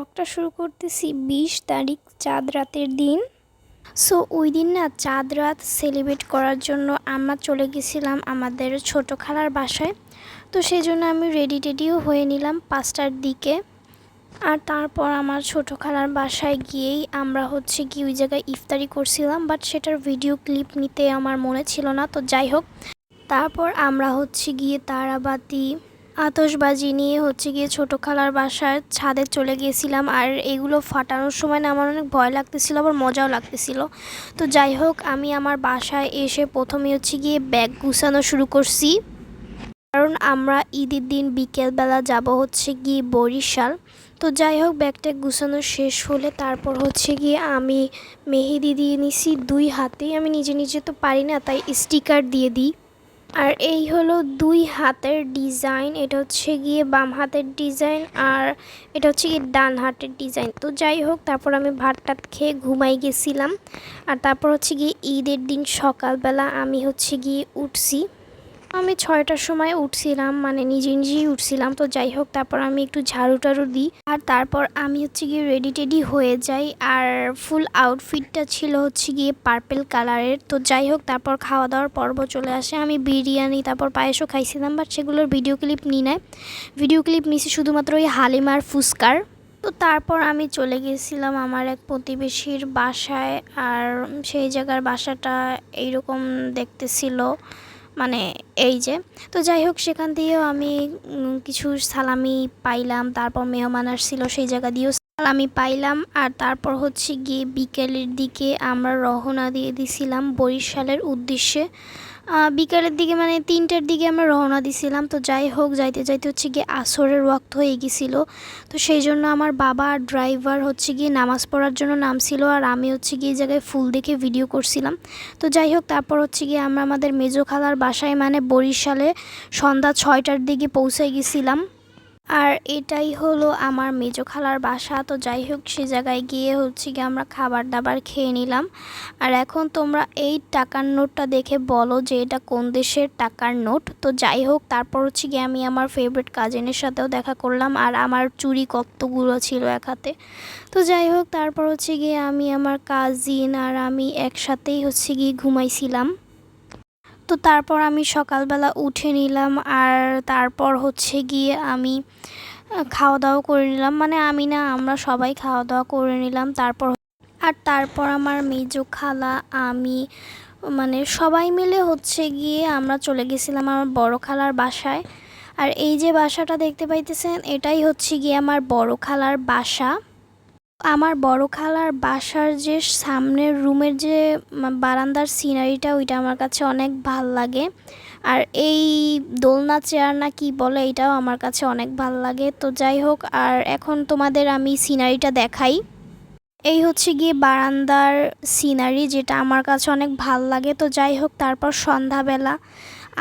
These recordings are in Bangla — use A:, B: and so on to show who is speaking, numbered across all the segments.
A: ব্লগটা শুরু করতেছি ২০ তারিখ চাঁদ রাতের দিন। সো ওই দিন না চাঁদ রাত সেলিব্রেট করার জন্য আমরা চলে গেছিলাম আমাদের ছোট খালার বাসায়। তো সেই জন্য আমি রেডিও হয়ে নিলাম ৫টার দিকে। আর তারপর আমার ছোট খালার বাসায় গিয়েই আমরা কি ওই জায়গায় ইফতারি করছিলাম, বাট সেটার ভিডিও ক্লিপ নিতে আমার মনে ছিল না। তো যাই হোক, তারপর আমরা গিয়ে তারাবাতি আতশবাজি নিয়ে গিয়ে ছোটো খালার বাসার ছাদে চলে গিয়েছিলাম। আর এগুলো ফাটানোর সময় না আমার অনেক ভয় লাগতেছিল, আবার মজাও লাগতেছিল। তো যাই হোক, আমি আমার বাসায় এসে প্রথমে গিয়ে ব্যাগ গুছানো শুরু করছি, কারণ আমরা ঈদের দিন বিকেলবেলা যাব গিয়ে বরিশাল। তো যাই হোক, ব্যাগটা গুছানো শেষ হলে তারপর গিয়ে আমি মেহেদি দিয়ে নিছি 2 হাতে। আমি নিজে তো পারি না, তাই স্টিকার দিয়ে দিই। আর এই হলো 2 হাতের ডিজাইন, এটা গিয়ে বাম হাতের ডিজাইন, আর এটা গিয়ে ডান হাতের ডিজাইন। তো যাই হোক, তারপর আমি ভাত টাত খেয়ে ঘুমাই গেছিলাম। আর তারপর গিয়ে ঈদের দিন সকালবেলা আমি গিয়ে উঠছি। আমি 6টার সময় উঠছিলাম, মানে নিজেই উঠছিলাম। তো যাই হোক, তারপর আমি একটু ঝাড়ু টাড়ু দিই, আর তারপর আমি গিয়ে রেডি হয়ে যাই। আর ফুল আউটফিটটা ছিল গিয়ে পার্পেল কালারের। তো যাই হোক, তারপর খাওয়া দাওয়ার পর্ব চলে আসে। আমি বিরিয়ানি তারপর পায়েসও খাইছিলাম, বাট সেগুলোর ভিডিও ক্লিপ নিই নাই। ভিডিও ক্লিপ নিছি শুধুমাত্র ওই হালিমার ফুচকার। তো তারপর আমি চলে গিয়েছিলাম আমার এক প্রতিবেশীর বাসায়। আর সেই জায়গার বাসাটা এইরকম দেখতে ছিল, মানে এই যে। তো যাই হোক, সেখান দিয়েও আমি কিছু সালামি পাইলাম। তারপর মেহমান আসছিল, সেই জায়গা দিয়েও সালামি পাইলাম। আর তারপর গিয়ে বিকেলের দিকে আমরা রওনা দিয়ে দিছিলাম বরিশালের উদ্দেশ্যে। বিকালের দিকে মানে 3টার দিকে আমরা রওনা দিছিলাম। তো যাই হোক, যাইতে গিয়ে আসরের ওয়াক্ত হয়ে গেছিলো। তো সেই জন্য আমার বাবা আর ড্রাইভার গিয়ে নামাজ পড়ার জন্য নামছিল, আর আমি গিয়ে এই জায়গায় ফুল দেখে ভিডিও করছিলাম। তো যাই হোক, তারপর গিয়ে আমরা আমাদের মেজো খালার বাসায় মানে বরিশালে সন্ধ্যা 6টার দিকে পৌঁছে গেছিলাম। আর এটাই হলো আমার মেজো খালার বাসা। তো যাই হোক, সে জায়গায় গিয়ে গিয়ে আমরা খাবার দাবার খেয়ে নিলাম। আর এখন তোমরা এই টাকার নোটটা দেখে বলো যে এটা কোন দেশের টাকার নোট। তো যাই হোক, তারপর গিয়ে আমি আমার ফেভারিট কাজিনের সাথেও দেখা করলাম, আর আমার চুড়ি কতগুলো ছিল এক হাতে। তো যাই হোক, তারপর গিয়ে আমি আমার কাজিন আর আমি একসাথেই গিয়ে ঘুমাইছিলাম। তো তারপর আমি সকালবেলা উঠে নিলাম, আর তারপর গিয়ে আমি খাওয়া দাওয়া করে নিলাম, মানে আমি না, আমরা সবাই খাওয়া দাওয়া করে নিলাম। তারপর আমার মেজো খালা, আমি, মানে সবাই মিলে গিয়ে আমরা চলে গেছিলাম আমার বড় খালার বাসায়। আর এই যে বাসাটা দেখতে পাইতেছেন, এটাই গিয়ে আমার বড় খালার বাসা। আমার বড় খালার বাসার যে সামনের রুমের যে বারান্দার সিনারিটা, ওইটা আমার কাছে অনেক ভাল লাগে। আর এই দোলনা চেয়ার না কি বলে, এটাও আমার কাছে অনেক ভাল লাগে। তো যাই হোক, আর এখন তোমাদের আমি সিনারিটা দেখাই। এই গিয়ে বারান্দার সিনারি, যেটা আমার কাছে অনেক ভাল লাগে। তো যাই হোক, তারপর সন্ধ্যাবেলা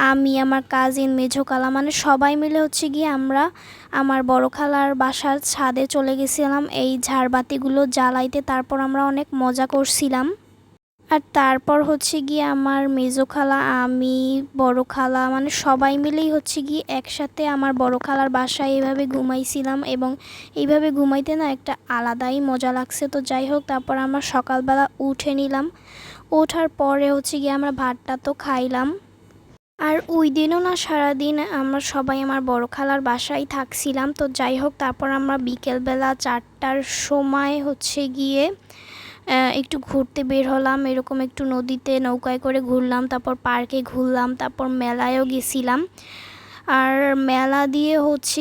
A: আমি, আমার কাজিন, মেঝো খালা, মানে সবাই মিলে গিয়ে আমরা আমার বড় খালার বাসার ছাদে চলে গেছিলাম এই ঝাড়বাতিগুলো জ্বালাইতে। তারপর আমরা অনেক মজা করছিলাম। আর তারপর গিয়ে আমার মেজো খালা, আমি, বড় খালা, মানে সবাই মিলেই গিয়ে একসাথে আমার বড় খালার বাসায় এইভাবে ঘুমাইছিলাম, এবং এইভাবে ঘুমাইতে না একটা আলাদাই মজা লাগছে। তো যাই হোক, তারপর আমরা সকালবেলা উঠে নিলাম। ওঠার পরে গিয়ে আমরা ভাতটা তো খাইলাম। আর ওই দিনও না সারাদিন আমরা সবাই আমার বড় খালার বাসায় থাকছিলাম। তো যাই হোক, তারপর আমরা বিকেলবেলা 4টার সময় গিয়ে একটু ঘুরতে বের হলাম, এরকম একটু নদীতে নৌকায় করে ঘুরলাম, তারপর পার্কে ঘুরলাম, তারপর মেলায়ও গেছিলাম। আর মেলা দিয়ে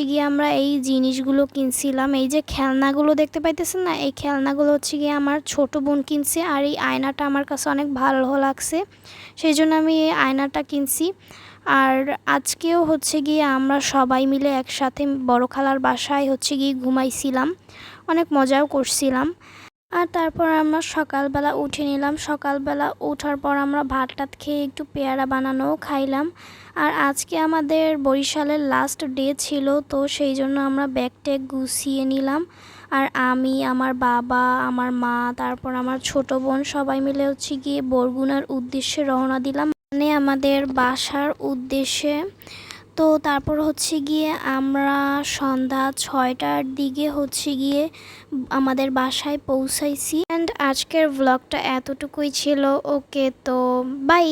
A: গিয়ে আমরা এই জিনিসগুলো কিনছিলাম। এই যে খেলনাগুলো দেখতে পাইতেছেন না, এই খেলনাগুলো গিয়ে আমার ছোট বোন কিনছে। আর এই আয়নাটা আমার কাছে অনেক ভালো লাগছে, সেই জন্য আমি এই আয়নাটা কিনছি। আর আজকেও গিয়ে আমরা সবাই মিলে একসাথে বড় খালার বাসায় গিয়ে ঘুমাইছিলাম, অনেক মজাও করছিলাম। আর তারপর আমরা সকালবেলা উঠে নিলাম। সকালবেলা ওঠার পর আমরা ভাত টাত খেয়ে একটু পেয়ারা বানানোও খাইলাম। আর আজকে আমাদের বরিশালের লাস্ট ডে ছিল, তো সেই জন্য আমরা ব্যাগ ট্যাগ গুছিয়ে নিলাম। আর আমি, আমার বাবা, আমার মা, তারপর আমার ছোট বোন সবাই মিলে গিয়ে বরগুনার উদ্দেশ্যে রওনা দিলাম, মানে আমাদের বাসার উদ্দেশ্যে। তো তারপর হচ্ছে গিয়ে আমরা সন্ধ্যা 6টার দিকে হচ্ছে গিয়ে আমাদের বাসায় পৌঁছাইছি। অ্যান্ড আজকের ব্লগটা এতটুকুই ছিল। ওকে, তো বাই।